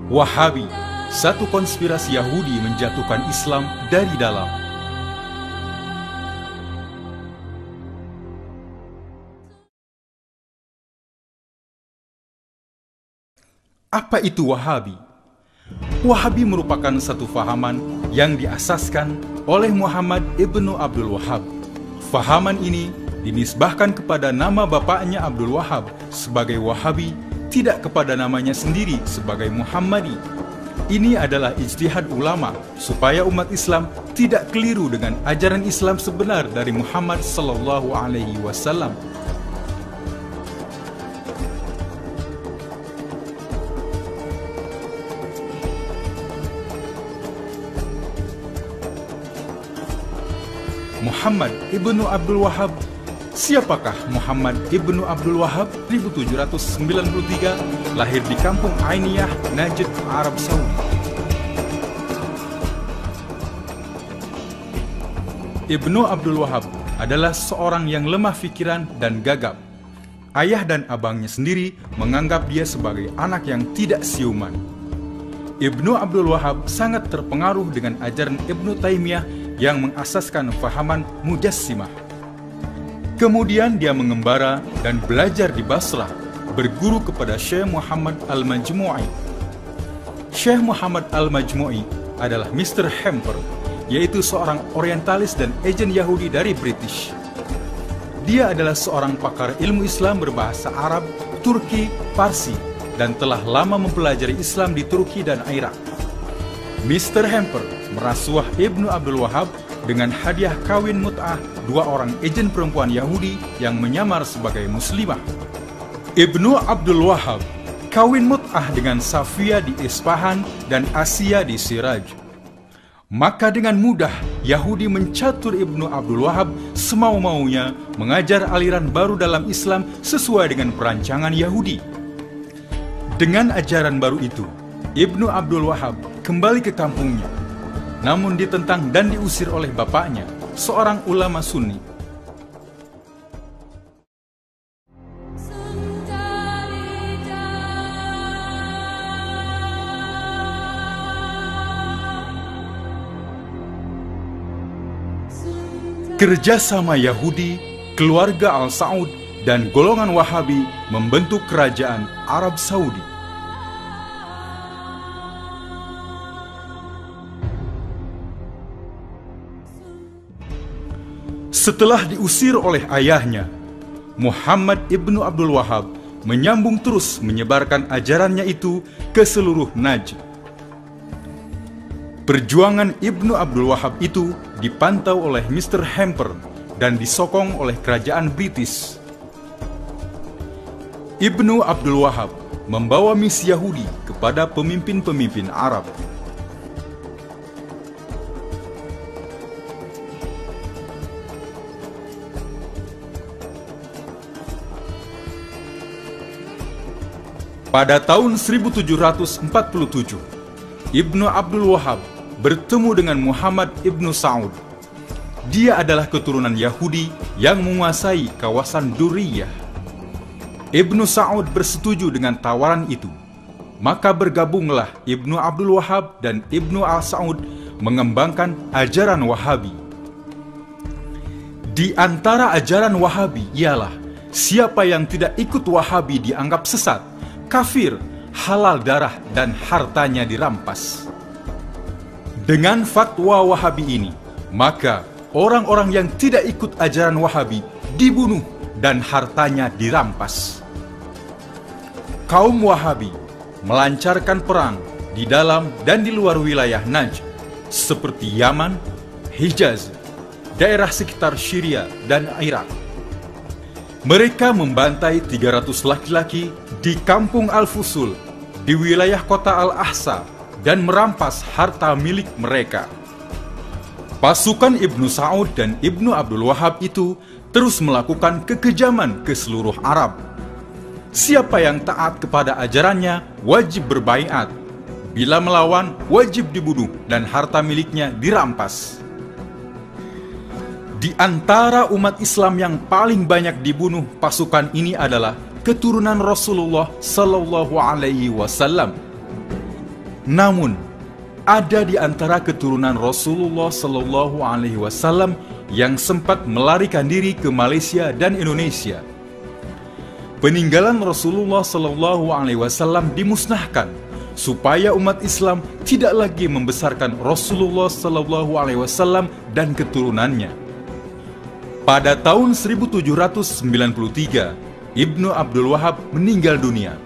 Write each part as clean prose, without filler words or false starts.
Wahabi, satu konspirasi Yahudi menjatuhkan Islam dari dalam. Apa itu Wahabi? Wahabi merupakan satu fahaman yang diasaskan oleh Muhammad ibnu Abdul Wahhab. Fahaman ini dinisbahkan kepada nama bapaknya Abdul Wahhab sebagai Wahabi, tidak kepada namanya sendiri sebagai Muhammadi. Ini adalah ijtihad ulama supaya umat Islam tidak keliru dengan ajaran Islam sebenar dari Muhammad sallallahu alaihi wasallam. Muhammad ibnu Abdul Wahhab. Siapakah Muhammad ibnu Abdul Wahhab? 1793, lahir di kampung Ainiyah, Najd, Arab Saudi. Ibnu Abdul Wahhab adalah seorang yang lemah pikiran dan gagap. Ayah dan abangnya sendiri menganggap dia sebagai anak yang tidak siuman. Ibnu Abdul Wahhab sangat terpengaruh dengan ajaran Ibnu Taimiyah yang mengasaskan fahaman Mujassimah. Kemudian dia mengembara dan belajar di Basrah, berguru kepada Syekh Muhammad Al-Majmu'i. Syekh Muhammad Al-Majmu'i adalah Mr. Hamper, yaitu seorang orientalis dan agen Yahudi dari British. Dia adalah seorang pakar ilmu Islam berbahasa Arab, Turki, Parsi, dan telah lama mempelajari Islam di Turki dan Irak. Mr. Hamper merasuah Ibnu Abdul Wahhab dengan hadiah kawin mut'ah dua orang agen perempuan Yahudi yang menyamar sebagai muslimah. Ibnu Abdul Wahhab kawin mut'ah dengan Safia di Isfahan dan Asia di Siraj. Maka dengan mudah Yahudi mencatur Ibnu Abdul Wahhab semau-maunya mengajar aliran baru dalam Islam sesuai dengan perancangan Yahudi. Dengan ajaran baru itu, Ibnu Abdul Wahhab kembali ke kampungnya, namun ditentang dan diusir oleh bapaknya, seorang ulama Sunni. Kerjasama Yahudi, keluarga Al-Saud, dan golongan Wahabi membentuk kerajaan Arab Saudi. Setelah diusir oleh ayahnya, Muhammad ibnu Abdul Wahhab menyambung terus menyebarkan ajarannya itu ke seluruh Najd. Perjuangan Ibnu Abdul Wahhab itu dipantau oleh Mr. Hamper dan disokong oleh kerajaan British. Ibnu Abdul Wahhab membawa misi Yahudi kepada pemimpin-pemimpin Arab. Pada tahun 1747, Ibnu Abdul Wahhab bertemu dengan Muhammad ibnu Saud. Dia adalah keturunan Yahudi yang menguasai kawasan Duriyah. Ibnu Saud bersetuju dengan tawaran itu. Maka bergabunglah Ibnu Abdul Wahhab dan Ibnu Al-Saud mengembangkan ajaran Wahabi. Di antara ajaran Wahabi ialah siapa yang tidak ikut Wahabi dianggap sesat, kafir, halal darah, dan hartanya dirampas. Dengan fatwa Wahabi ini, maka orang-orang yang tidak ikut ajaran Wahabi dibunuh dan hartanya dirampas. Kaum Wahabi melancarkan perang di dalam dan di luar wilayah Najd, seperti Yaman, Hijaz, daerah sekitar Syria, dan Irak. Mereka membantai 300 laki-laki di kampung Al-Fusul, di wilayah kota Al-Ahsa, dan merampas harta milik mereka. Pasukan Ibnu Saud dan Ibnu Abdul Wahhab itu terus melakukan kekejaman ke seluruh Arab. Siapa yang taat kepada ajarannya wajib berbaiat. Bila melawan, wajib dibunuh dan harta miliknya dirampas. Di antara umat Islam yang paling banyak dibunuh pasukan ini adalah keturunan Rasulullah Sallallahu Alaihi Wasallam. Namun, ada di antara keturunan Rasulullah Shallallahu Alaihi Wasallam yang sempat melarikan diri ke Malaysia dan Indonesia. Peninggalan Rasulullah Shallallahu Alaihi Wasallam dimusnahkan supaya umat Islam tidak lagi membesarkan Rasulullah Shallallahu Alaihi Wasallam dan keturunannya. Pada tahun 1793, Ibnu Abdul Wahab meninggal dunia.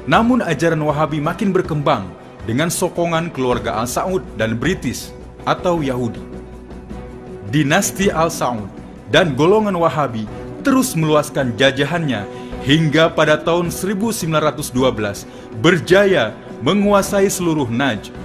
Namun ajaran Wahabi makin berkembang dengan sokongan keluarga Al-Saud dan British atau Yahudi. Dinasti Al-Saud dan golongan Wahabi terus meluaskan jajahannya hingga pada tahun 1912 berjaya menguasai seluruh Najd.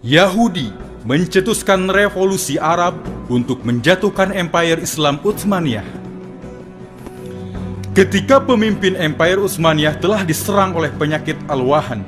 Yahudi mencetuskan revolusi Arab untuk menjatuhkan Empire Islam Utsmaniyah. Ketika pemimpin Empire Utsmaniyah telah diserang oleh penyakit Al-Wahan,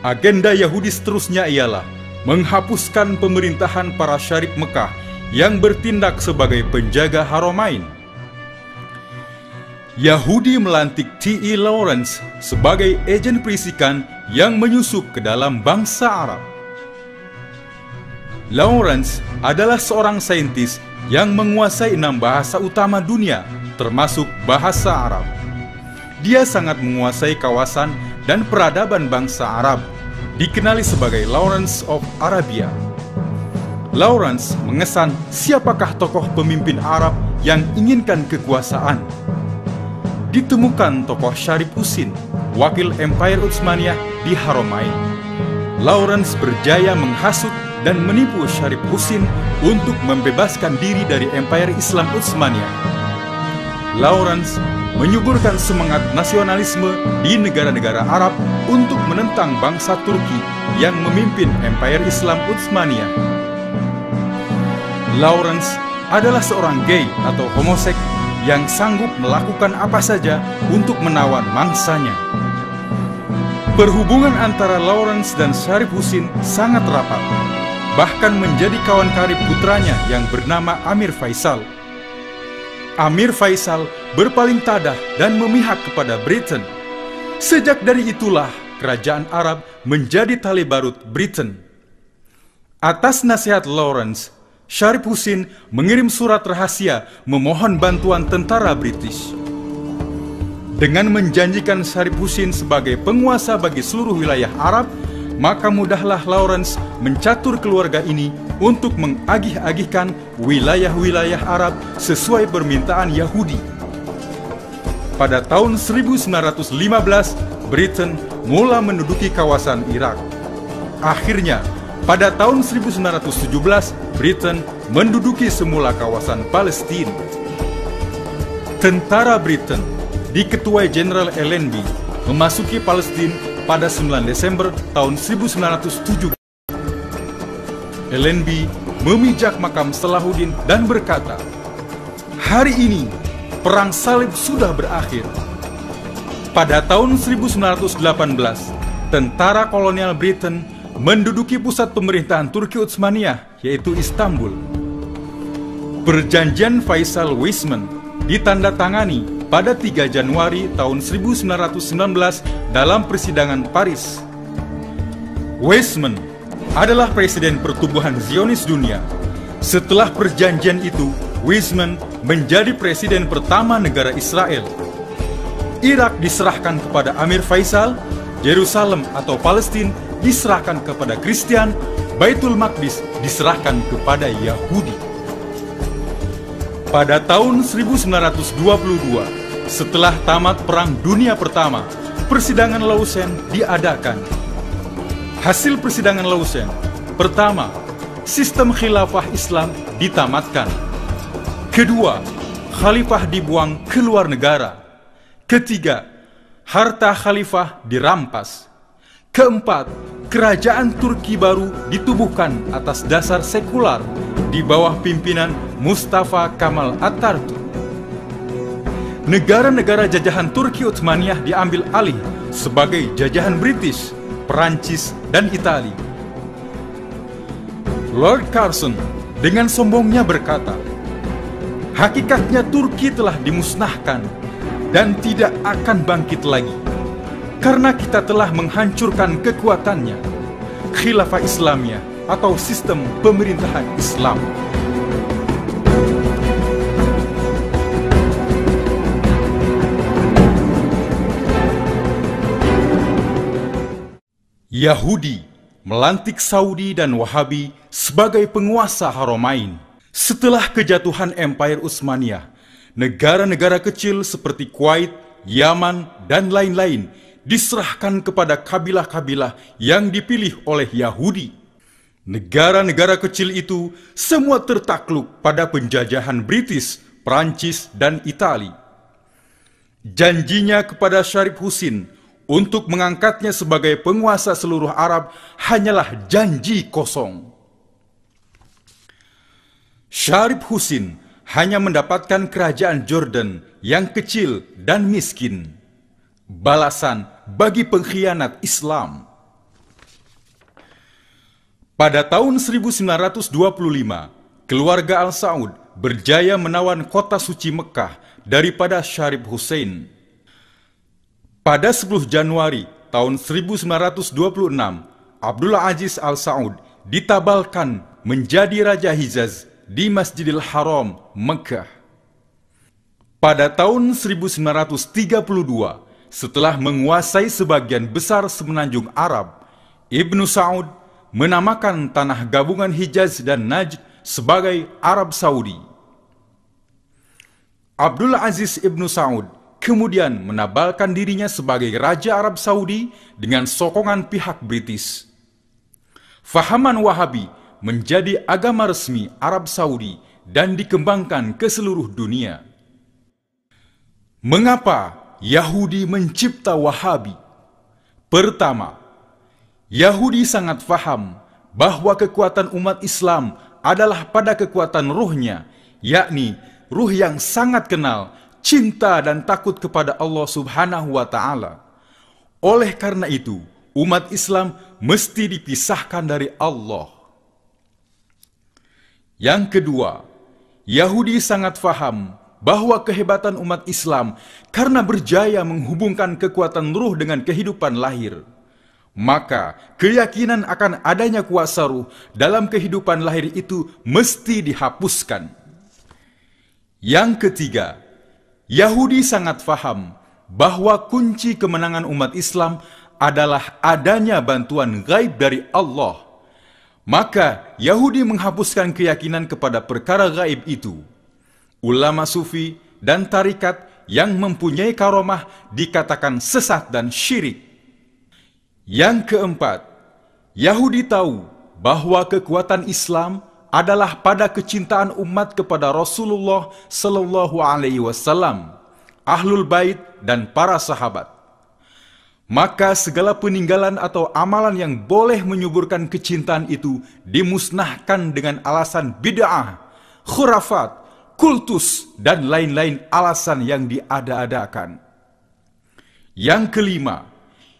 agenda Yahudi seterusnya ialah menghapuskan pemerintahan para syarif Mekah yang bertindak sebagai penjaga Haramain. Yahudi melantik T.E. Lawrence sebagai agen perisikan yang menyusup ke dalam bangsa Arab. Lawrence adalah seorang saintis yang menguasai 6 bahasa utama dunia, termasuk bahasa Arab. Dia sangat menguasai kawasan dan peradaban bangsa Arab, dikenali sebagai Lawrence of Arabia. Lawrence mengesan siapakah tokoh pemimpin Arab yang inginkan kekuasaan. Ditemukan tokoh Syarif Husin, wakil Empire Utsmaniyah di Haramain. Lawrence berjaya menghasut dan menipu Syarif Husin untuk membebaskan diri dari Empire Islam Utsmaniyah. Lawrence menyuburkan semangat nasionalisme di negara-negara Arab untuk menentang bangsa Turki yang memimpin Empire Islam Utsmaniyah. Lawrence adalah seorang gay atau homoseks yang sanggup melakukan apa saja untuk menawan mangsanya. Perhubungan antara Lawrence dan Syarif Husin sangat rapat, bahkan menjadi kawan karib putranya yang bernama Amir Faisal. Amir Faisal berpaling tadah dan memihak kepada Britain. Sejak dari itulah kerajaan Arab menjadi tali barut Britain. Atas nasihat Lawrence, Syarif Husin mengirim surat rahasia memohon bantuan tentara British. Dengan menjanjikan Syarif Husin sebagai penguasa bagi seluruh wilayah Arab, maka mudahlah Lawrence mencatur keluarga ini untuk mengagih-agihkan wilayah-wilayah Arab sesuai permintaan Yahudi. Pada tahun 1915, Britain mulai menduduki kawasan Irak. Akhirnya, pada tahun 1917, Britain menduduki semula kawasan Palestina. Tentara Britain diketuai Jenderal Allenby memasuki Palestina pada 9 Desember tahun 1907. Allenby memijak makam Salahuddin dan berkata, "Hari ini, perang salib sudah berakhir." Pada tahun 1918, tentara kolonial Britain menduduki pusat pemerintahan Turki Utsmaniyah, yaitu Istanbul. Perjanjian Faisal-Weizmann ditandatangani pada 3 Januari tahun 1919 dalam persidangan Paris. Weizmann adalah presiden pertubuhan Zionis dunia. Setelah perjanjian itu, Weizmann menjadi presiden pertama negara Israel. Irak diserahkan kepada Amir Faisal, Yerusalem atau Palestina diserahkan kepada Kristen, Baitul Maqdis diserahkan kepada Yahudi. Pada tahun 1922, setelah tamat Perang Dunia Pertama, persidangan Lausanne diadakan. Hasil persidangan Lausanne: pertama, sistem khilafah Islam ditamatkan. Kedua, khalifah dibuang ke luar negara. Ketiga, harta khalifah dirampas. Keempat, kerajaan Turki baru ditubuhkan atas dasar sekular di bawah pimpinan Mustafa Kemal Atatürk. Negara-negara jajahan Turki Utsmaniyah diambil alih sebagai jajahan British, Perancis, dan Italia. Lord Curzon dengan sombongnya berkata, Hakikatnya Turki telah dimusnahkan dan tidak akan bangkit lagi, karena kita telah menghancurkan kekuatannya, Khilafah Islamiyah atau sistem pemerintahan Islam. Yahudi melantik Saudi dan Wahabi sebagai penguasa Haramain. Setelah kejatuhan Empire Utsmaniyah, negara-negara kecil seperti Kuwait, Yaman, dan lain-lain diserahkan kepada kabilah-kabilah yang dipilih oleh Yahudi. Negara-negara kecil itu semua tertakluk pada penjajahan British, Prancis, dan Itali. Janjinya kepada Syarif Husin untuk mengangkatnya sebagai penguasa seluruh Arab hanyalah janji kosong. Syarif Husin hanya mendapatkan kerajaan Jordan yang kecil dan miskin, balasan bagi pengkhianat Islam. Pada tahun 1925, keluarga Al Saud berjaya menawan kota suci Mekah daripada Syarif Husin. Pada 10 Januari tahun 1926, Abdullah Aziz Al Saud ditabalkan menjadi Raja Hijaz di Masjidil Haram, Mekah. Pada tahun 1932, setelah menguasai sebagian besar semenanjung Arab, Ibnu Saud menamakan tanah gabungan Hijaz dan Najd sebagai Arab Saudi. Abdul Aziz Ibnu Saud kemudian menabalkan dirinya sebagai Raja Arab Saudi dengan sokongan pihak British. Fahaman Wahabi menjadi agama resmi Arab Saudi dan dikembangkan ke seluruh dunia. Mengapa Yahudi mencipta Wahabi? Pertama, Yahudi sangat faham bahwa kekuatan umat Islam adalah pada kekuatan ruhnya, yakni ruh yang sangat kenal, cinta dan takut kepada Allah Subhanahu wa Ta'ala. Oleh karena itu, umat Islam mesti dipisahkan dari Allah. Yang kedua, Yahudi sangat faham bahwa kehebatan umat Islam karena berjaya menghubungkan kekuatan ruh dengan kehidupan lahir. Maka keyakinan akan adanya kuasa ruh dalam kehidupan lahir itu mesti dihapuskan. Yang ketiga, Yahudi sangat faham bahwa kunci kemenangan umat Islam adalah adanya bantuan gaib dari Allah. Maka Yahudi menghapuskan keyakinan kepada perkara gaib itu. Ulama sufi dan tarikat yang mempunyai karomah dikatakan sesat dan syirik. Yang keempat, Yahudi tahu bahwa kekuatan Islam adalah pada kecintaan umat kepada Rasulullah Sallallahu Alaihi Wasallam, Ahlul Bait dan para sahabat. Maka segala peninggalan atau amalan yang boleh menyuburkan kecintaan itu dimusnahkan dengan alasan bid'ah, khurafat, kultus, dan lain-lain alasan yang diada-adakan. Yang kelima,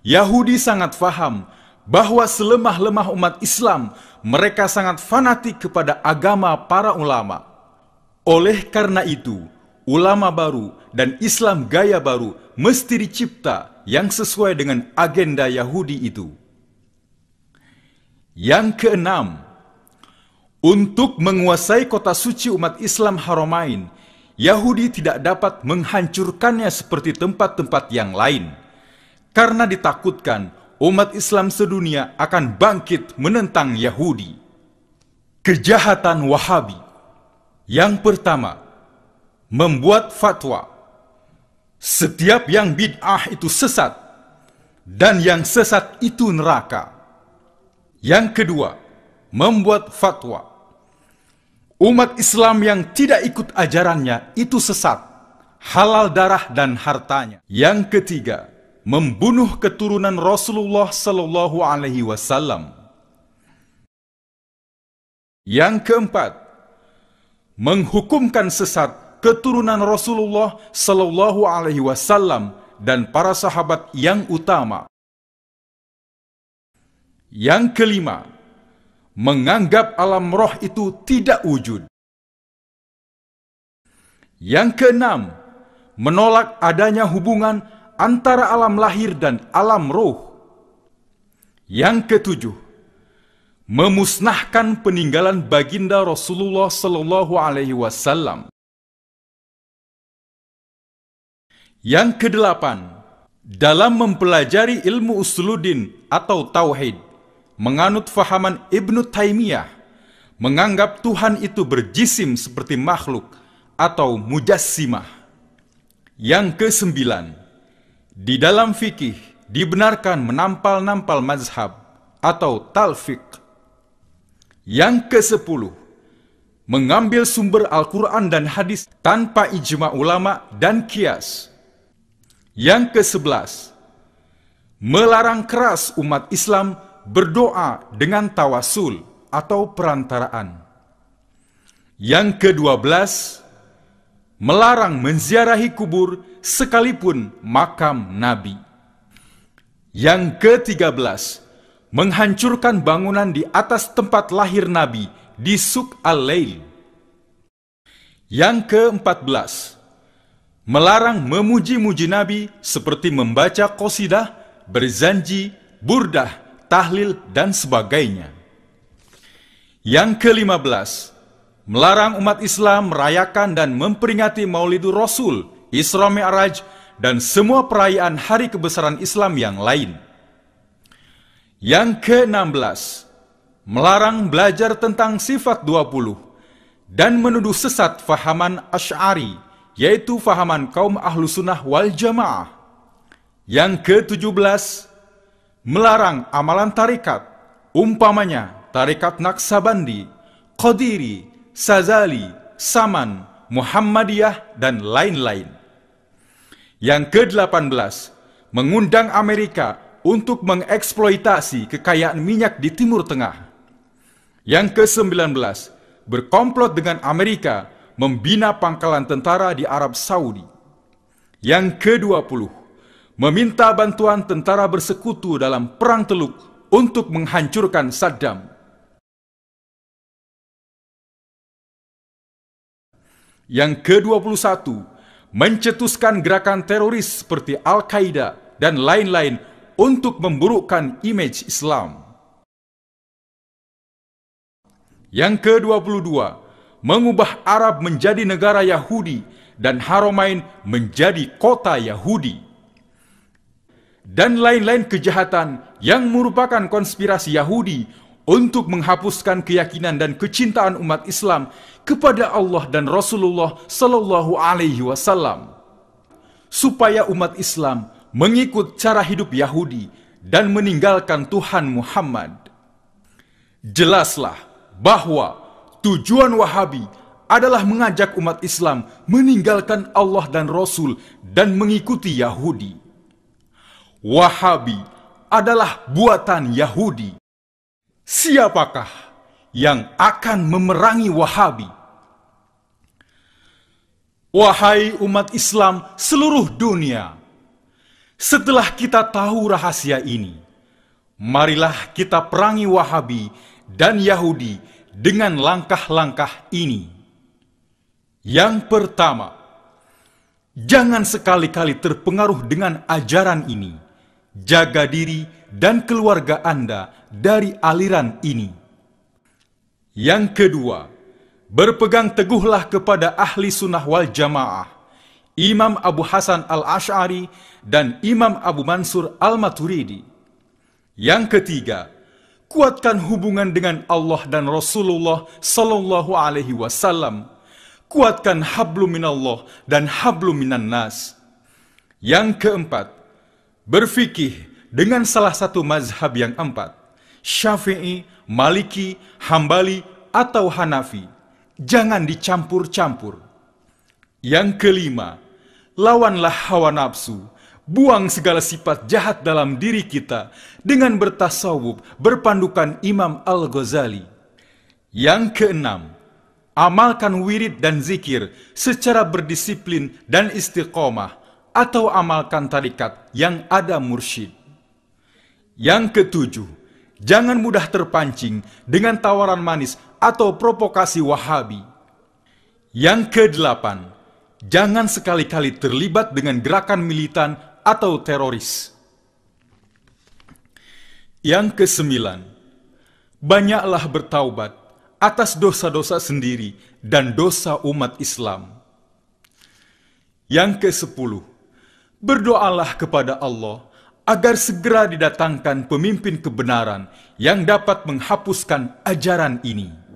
Yahudi sangat faham bahwa selemah-lemah umat Islam, mereka sangat fanatik kepada agama para ulama. Oleh karena itu, ulama baru dan Islam gaya baru mesti dicipta yang sesuai dengan agenda Yahudi itu. Yang keenam, untuk menguasai kota suci umat Islam Haramain, Yahudi tidak dapat menghancurkannya seperti tempat-tempat yang lain, karena ditakutkan umat Islam sedunia akan bangkit menentang Yahudi. Kejahatan Wahabi. Yang pertama, membuat fatwa. Setiap yang bid'ah itu sesat, dan yang sesat itu neraka. Yang kedua, membuat fatwa. Umat Islam yang tidak ikut ajarannya itu sesat, halal darah dan hartanya. Yang ketiga, membunuh keturunan Rasulullah Sallallahu Alaihi Wasallam. Yang keempat, menghukumkan sesat keturunan Rasulullah Sallallahu Alaihi Wasallam dan para sahabat yang utama. Yang kelima, menganggap alam roh itu tidak wujud. Yang keenam, menolak adanya hubungan antara alam lahir dan alam roh. Yang ketujuh, memusnahkan peninggalan baginda Rasulullah Sallallahu Alaihi Wasallam. Yang kedelapan, dalam mempelajari ilmu usuluddin atau tauhid, menganut fahaman Ibnu Taimiyah, menganggap Tuhan itu berjisim seperti makhluk atau mujassimah. Yang kesembilan, di dalam fikih dibenarkan menampal-nampal mazhab atau talfiq. Yang kesepuluh, mengambil sumber Al-Quran dan hadis tanpa ijma ulama dan qiyas. Yang kesebelas, melarang keras umat Islam berdoa dengan tawasul atau perantaraan. Yang ke-12, melarang menziarahi kubur sekalipun makam Nabi. Yang ke-13, menghancurkan bangunan di atas tempat lahir Nabi di Suq Al-Lail. Yang ke-14, melarang memuji-muji Nabi seperti membaca qasidah, berzanji, burdah, tahlil, dan sebagainya. Yang ke-15, melarang umat Islam merayakan dan memperingati Maulidur Rasul, Isra Mi'raj, dan semua perayaan hari kebesaran Islam yang lain. Yang ke-16, melarang belajar tentang sifat 20 dan menuduh sesat fahaman Asy'ari, yaitu fahaman kaum ahlu sunnah wal jamaah. Yang ke-17, melarang amalan tarikat, umpamanya tarikat Naqsabandi, Qadiri, Sazali, Saman, Muhammadiyah, dan lain-lain. Yang ke-18, mengundang Amerika untuk mengeksploitasi kekayaan minyak di Timur Tengah. Yang ke-19, berkomplot dengan Amerika membina pangkalan tentara di Arab Saudi. Yang ke-20, meminta bantuan tentara bersekutu dalam Perang Teluk untuk menghancurkan Saddam. Yang ke-21, mencetuskan gerakan teroris seperti Al-Qaeda dan lain-lain untuk memburukkan image Islam. Yang ke-22, mengubah Arab menjadi negara Yahudi dan Haramain menjadi kota Yahudi. Dan lain-lain kejahatan yang merupakan konspirasi Yahudi untuk menghapuskan keyakinan dan kecintaan umat Islam kepada Allah dan Rasulullah Sallallahu Alaihi Wasallam, supaya umat Islam mengikut cara hidup Yahudi dan meninggalkan Tuhan Muhammad. Jelaslah bahwa tujuan Wahabi adalah mengajak umat Islam meninggalkan Allah dan Rasul dan mengikuti Yahudi. Wahabi adalah buatan Yahudi. Siapakah yang akan memerangi Wahabi? Wahai umat Islam seluruh dunia, setelah kita tahu rahasia ini, marilah kita perangi Wahabi dan Yahudi dengan langkah-langkah ini. Yang pertama, jangan sekali-kali terpengaruh dengan ajaran ini. Jaga diri dan keluarga Anda dari aliran ini. Yang kedua, berpegang teguhlah kepada ahli sunnah wal jamaah, Imam Abu Hasan al-Asy'ari dan Imam Abu Mansur al-Maturidi. Yang ketiga, kuatkan hubungan dengan Allah dan Rasulullah Sallallahu Alaihi Wasallam. Kuatkan hablum minallah dan hablum minan nas. Yang keempat, berfikih dengan salah satu mazhab yang empat, Syafi'i, Maliki, Hambali, atau Hanafi. Jangan dicampur-campur. Yang kelima, lawanlah hawa nafsu. Buang segala sifat jahat dalam diri kita dengan bertasawuf berpandukan Imam Al-Ghazali. Yang keenam, amalkan wirid dan zikir secara berdisiplin dan istiqomah, atau amalkan tarikat yang ada mursyid. Yang ketujuh, jangan mudah terpancing dengan tawaran manis atau provokasi Wahabi. Yang kedelapan, jangan sekali-kali terlibat dengan gerakan militan atau teroris. Yang kesembilan, banyaklah bertaubat atas dosa-dosa sendiri dan dosa umat Islam. Yang kesepuluh, berdoalah kepada Allah agar segera didatangkan pemimpin kebenaran yang dapat menghapuskan ajaran ini.